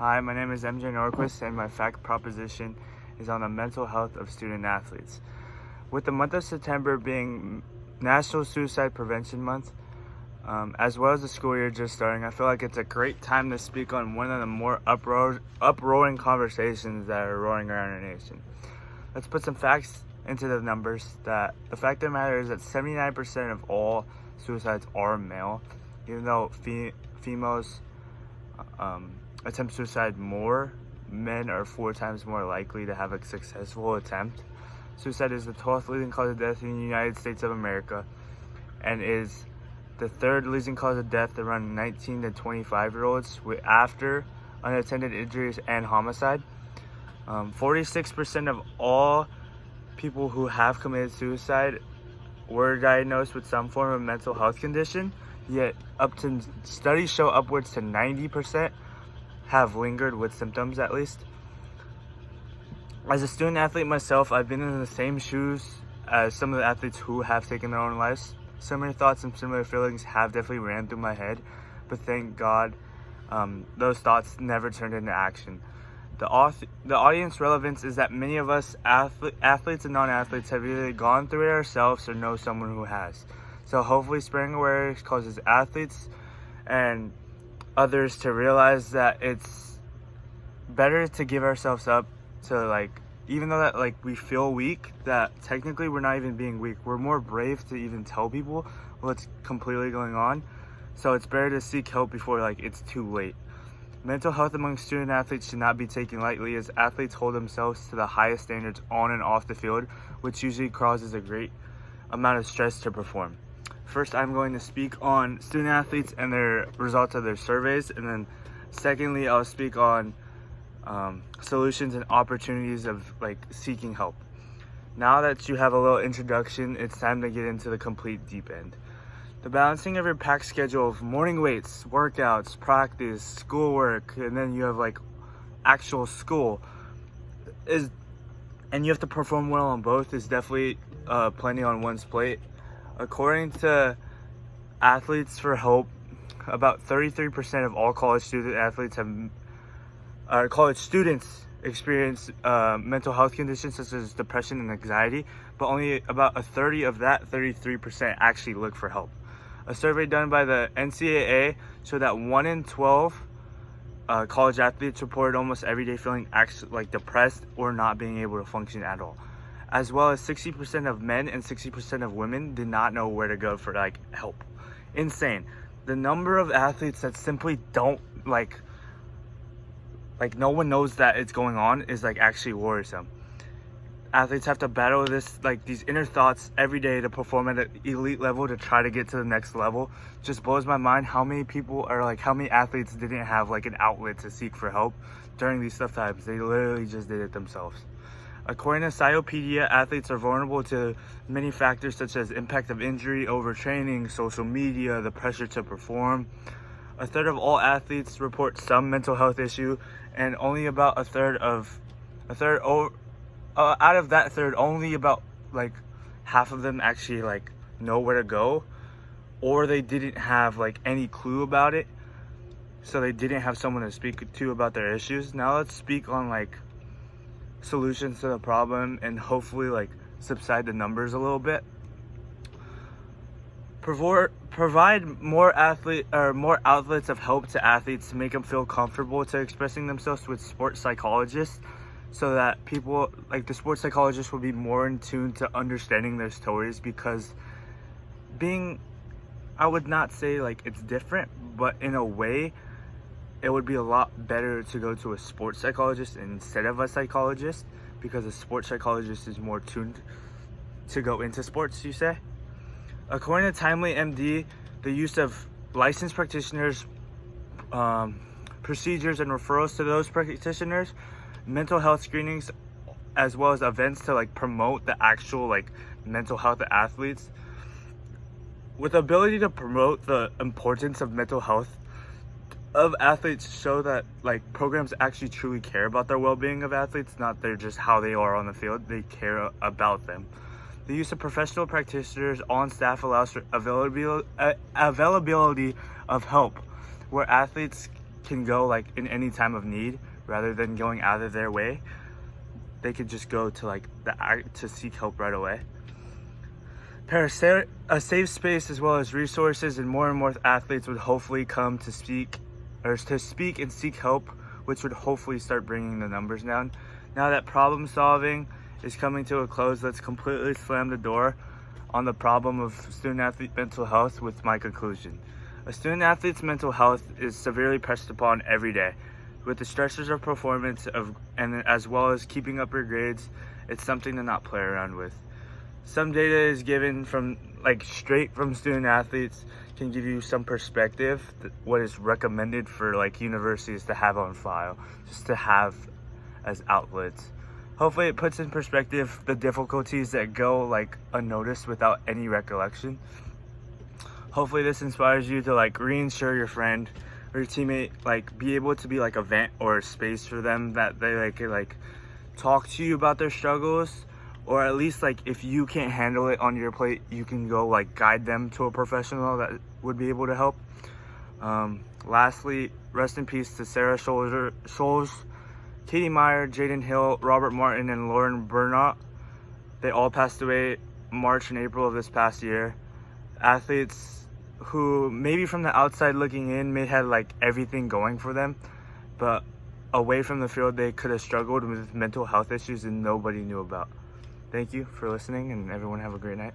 Hi, my name is MJ Norquist, and my fact proposition is on the mental health of student athletes. With the month of September being National Suicide Prevention Month, as well as the school year just starting, I feel like it's a great time to speak on one of the more uproaring conversations that are roaring around our nation. Let's put some facts into the numbers. That the fact of the matter is that 79% of all suicides are male, even though females attempt suicide more. Men are 4 times more likely to have a successful attempt. Suicide is the 12th leading cause of death in the United States of America and is the 3rd leading cause of death around 19 to 25-year-olds after unattended injuries and homicide. 46% of all people who have committed suicide were diagnosed with some form of mental health condition, yet studies show upwards to 90% have lingered with symptoms at least. As a student athlete myself, I've been in the same shoes as some of the athletes who have taken their own lives. Similar thoughts and similar feelings have definitely ran through my head, but thank God those thoughts never turned into action. The audience relevance is that many of us athletes and non-athletes have either gone through it ourselves or know someone who has. So hopefully spreading awareness causes athletes and others to realize that it's better to give ourselves up to, even though that we feel weak, that technically we're not even being weak. We're more brave to even tell people what's completely going on. So it's better to seek help before it's too late. Mental health among student athletes should not be taken lightly, as athletes hold themselves to the highest standards on and off the field, which usually causes a great amount of stress to perform. First, I'm going to speak on student athletes and their results of their surveys, and then secondly, I'll speak on solutions and opportunities of seeking help. Now that you have a little introduction, it's time to get into the complete deep end. The balancing of your packed schedule of morning weights, workouts, practice, schoolwork, and then you have actual school and you have to perform well on both is definitely plenty on one's plate. According to Athletes for Hope, about 33% of all college students experience mental health conditions such as depression and anxiety, but only about a 30 of that 33% actually look for help. A survey done by the NCAA showed that 1 in 12 college athletes reported almost every day feeling depressed or not being able to function at all. As well as 60% of men and 60% of women did not know where to go for help. Insane. The number of athletes that simply don't no one knows that it's going on is actually worrisome. Athletes have to battle these inner thoughts every day to perform at an elite level to try to get to the next level. Just blows my mind how many people are how many athletes didn't have an outlet to seek for help during these tough times. They literally just did it themselves. According to Cytopedia, athletes are vulnerable to many factors such as impact of injury, overtraining, social media, the pressure to perform. A third of all athletes report some mental health issue, and only about out of that third, only about half of them actually know where to go, or they didn't have any clue about it, so they didn't have someone to speak to about their issues. Now let's speak on solutions to the problem and hopefully subside the numbers a little bit. Provide more outlets of help to athletes to make them feel comfortable to expressing themselves with sports psychologists, so that people the sports psychologists will be more in tune to understanding their stories, because I would not say it's different, but in a way it would be a lot better to go to a sports psychologist instead of a psychologist, because a sports psychologist is more tuned to go into sports, you say. According to Timely MD, the use of licensed practitioners, procedures and referrals to those practitioners, mental health screenings, as well as events to promote the actual mental health of athletes. With the ability to promote the importance of mental health of athletes, show that programs actually truly care about their well-being of athletes, not just how they are on the field. They care about them. The use of professional practitioners on staff allows for availability of help, where athletes can go like in any time of need rather than going out of their way. They could just go to to seek help right away. A safe space as well as resources, and more athletes would hopefully come to speak and seek help, which would hopefully start bringing the numbers down. Now that problem solving is coming to a close, let's completely slam the door on the problem of student athlete mental health with my conclusion. A student athlete's mental health is severely pressed upon every day. With the stressors of performance and as well as keeping up your grades, it's something to not play around with. Some data is given from straight from student athletes can give you some perspective what is recommended for universities to have on file, just to have as outlets. Hopefully it puts in perspective the difficulties that go unnoticed without any recollection. Hopefully this inspires you to reinsure your friend or your teammate, be able to be a vent or a space for them that they could talk to you about their struggles, or at least if you can't handle it on your plate, you can go guide them to a professional that would be able to help. Lastly, rest in peace to Sarah Scholes, Katie Meyer, Jaden Hill, Robert Martin, and Lauren Burnott. They all passed away March and April of this past year. Athletes who maybe from the outside looking in may have everything going for them, but away from the field they could have struggled with mental health issues and nobody knew about. Thank you for listening, and everyone have a great night.